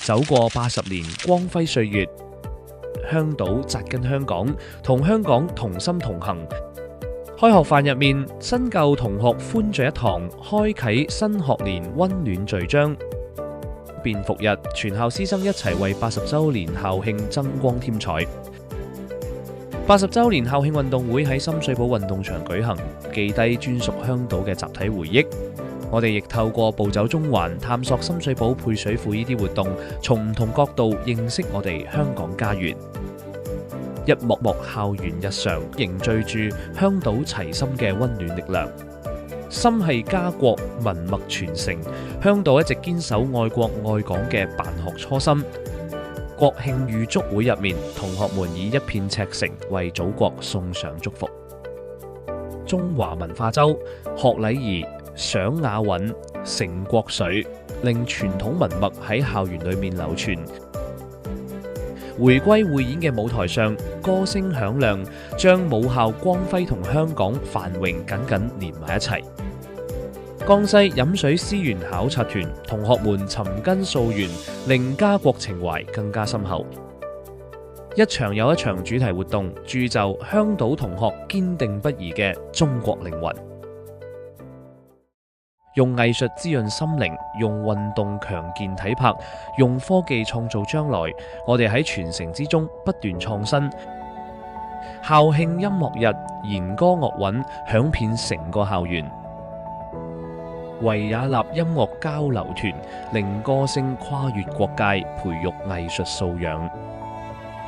走過80年光輝歲月，香島扎根香港，同香港同心同行。開學飯入面，新舊同學歡聚一堂，開啟新學年溫暖序章。便服日，全校師生一齊為80週年校慶增光添彩。80週年校慶運動會喺深水埗運動場舉行，記低專屬香島嘅集體回憶。我哋亦透過步走中環，探索深水埗配水庫呢啲活動，從唔同角度認識我哋香港家園。一幕幕校園日常，凝聚住香島齊心嘅溫暖力量。心係家國文脈傳承，香島一直堅守愛國愛港嘅辦學初心。國慶預祝會入面，同學們以一片赤誠為祖國送上祝福。中華文化周，學禮儀、賞雅韻、成國粹，令傳統文脈喺校園裏面流傳。回歸匯演嘅舞台上，歌聲響亮，將母校光輝同香港繁榮緊緊連埋一齊。江西飲水思源考察團，同學們尋根溯源，令家國情懷更加深厚。一場又一場主題活動，鑄就香島同學堅定不移嘅中國靈魂。用藝術滋潤心靈，用運動強健體魄，用科技創造將來。我哋喺傳承之中不斷創新。校慶音樂日，弦歌樂韻響遍成個校園。維也納音樂交流團，令歌聲跨越國界，培育藝術素養。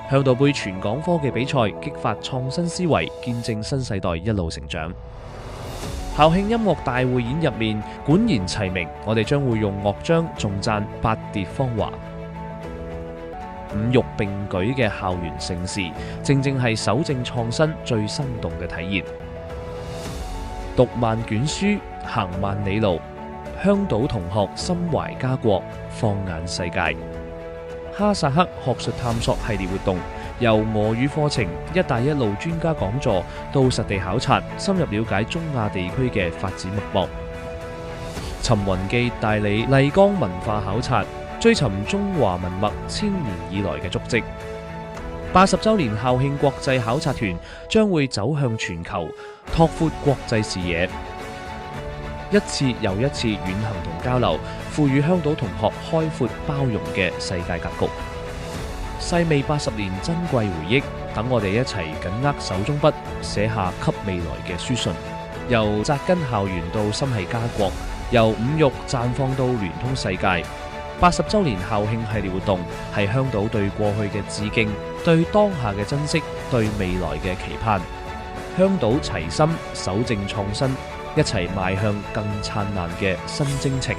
香島杯全港科技比賽，激發創新思維，見證新世代一路成長。校慶音樂大匯演入面，管弦齊鳴，我哋將會用樂章頌讚八疊芳華。五育並舉嘅校園盛事，正正係守正創新最生動嘅體現。讀萬卷書，行萬里路，香島同學心懷家國，放眼世界。哈薩克學術探索系列活動，由俄語課程、一帶一路專家講座到實地考察，深入了解中亞地區嘅發展脈搏。尋雲記帶你麗江文化考察，追尋中華文脈千年以來嘅足跡。80週年校慶國際考察團將會走向全球，拓闊國際視野。一次又一次遠行同交流，賦予香島同學開闊包容嘅世界格局。細味80年珍貴回憶，等我哋一齊緊握手中筆，寫下給未來嘅書信。由扎根校園到心繫家國，由五育綻放到聯通世界。80週年校慶系列活動係香島對過去嘅致敬，對當下嘅珍惜，對未來嘅期盼。香島齊心守正創新，一齊邁向更燦爛嘅新征程。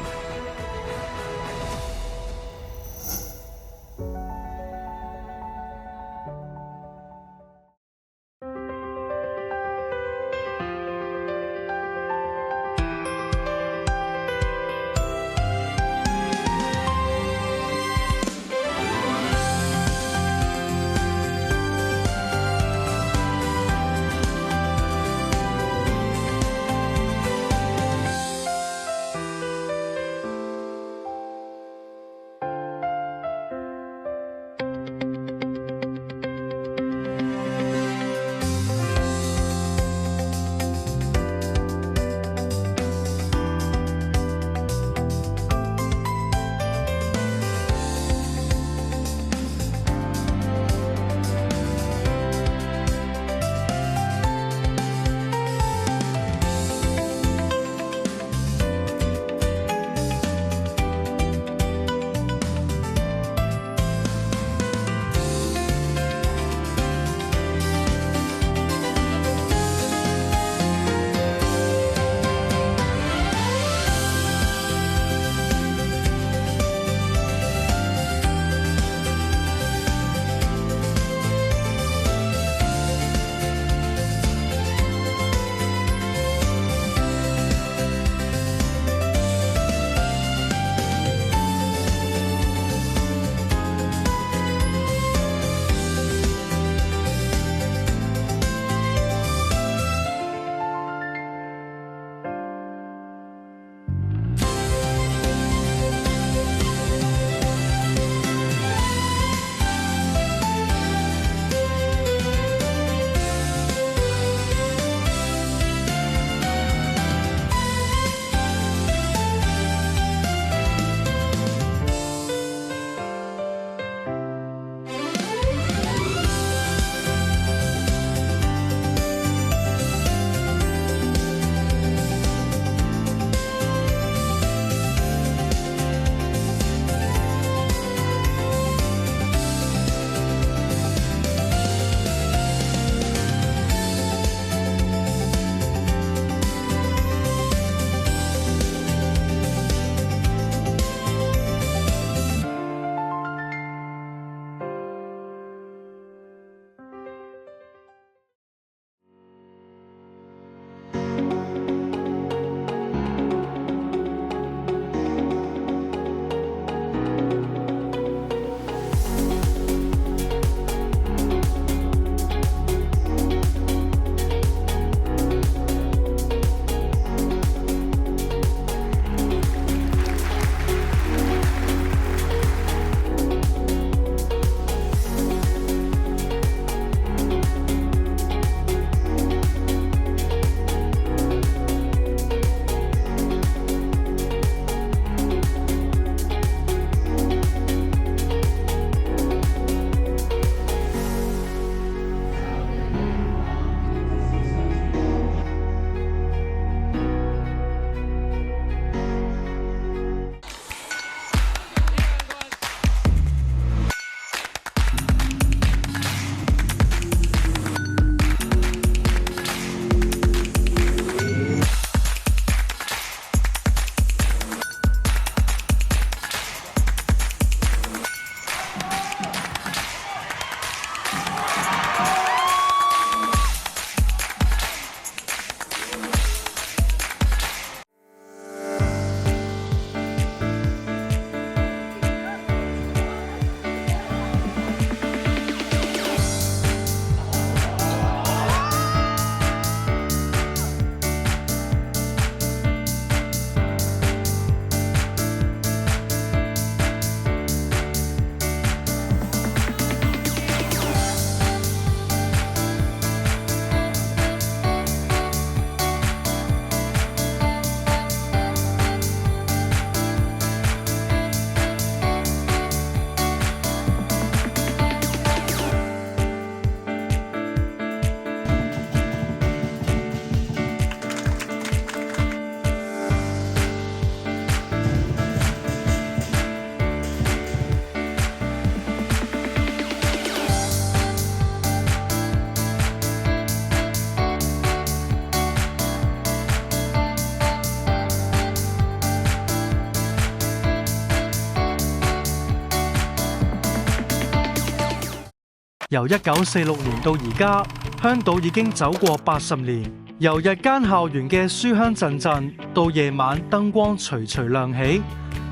由1946年到而家，香島已經走過80年，由日間校園嘅書香陣陣，到夜晚燈光徐徐亮起，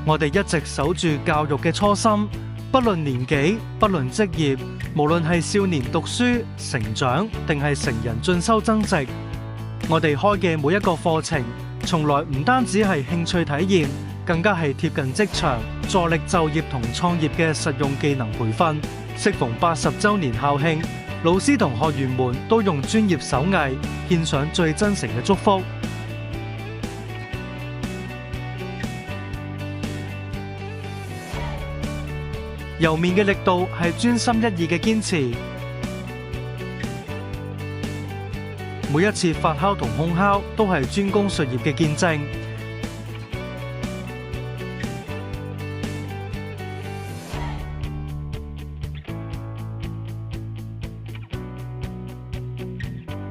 我哋一直守住教育嘅初心，不論年紀，不論職業，無論係少年讀書成長，定係成人進修增值，我哋開嘅每一個課程，從來唔單止係興趣體驗，更加係貼近職場、助力就業同創業嘅實用技能培訓。適逢80週年校慶，老師同學員們都用專業手藝獻上最真誠嘅祝福。揉麵嘅力度係專心一意嘅堅持，每一次發酵同烘烤都係專攻術業嘅見證。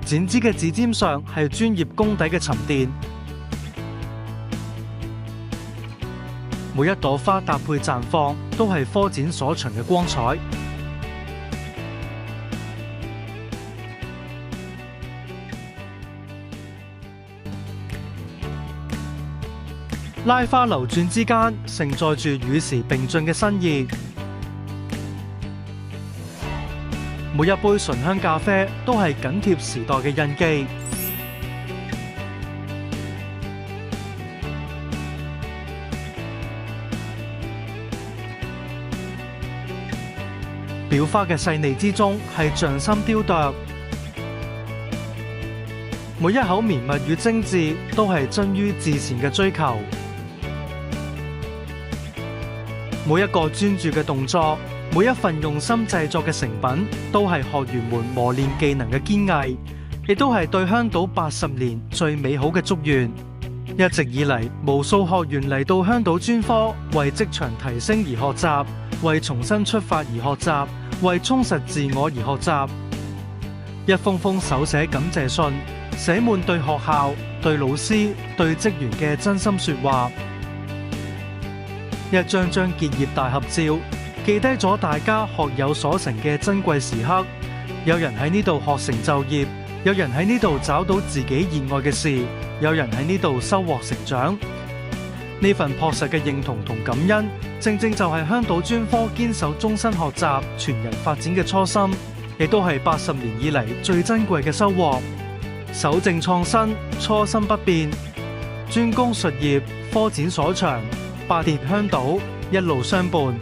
剪枝嘅指尖上係專業功底嘅沉澱，每一朵花搭配綻放都係科展所長嘅光彩。拉花流轉之間，承載住與時並進嘅新意。每一杯醇香咖啡都係緊貼時代嘅印記。裱花嘅細膩之中係匠心雕琢，每一口綿密與精緻都係臻於至善嘅追求。每一個專注嘅動作，每一份用心製作嘅成品，都係學員們磨練技能嘅堅毅，亦都係對香島80年最美好嘅祝願。一直以嚟，無數學員嚟到香島專科，為職場提升而學習，為重新出發而學習，為充實自我而學習。一封封手寫感謝信，寫滿對學校、對老師、對職員嘅真心說話。一張張結業大合照，記低咗大家學有所成嘅珍貴時刻。有人喺呢度學成就業，有人喺呢度找到自己熱愛嘅事，有人喺呢度收穫成長。呢份樸實嘅認同同感恩，正正就係香島專科堅守終身學習、全人發展嘅初心，亦都係80年以嚟最珍貴嘅收穫。守正創新，初心不變，專攻術業，科展所長，8年香島，一路相伴。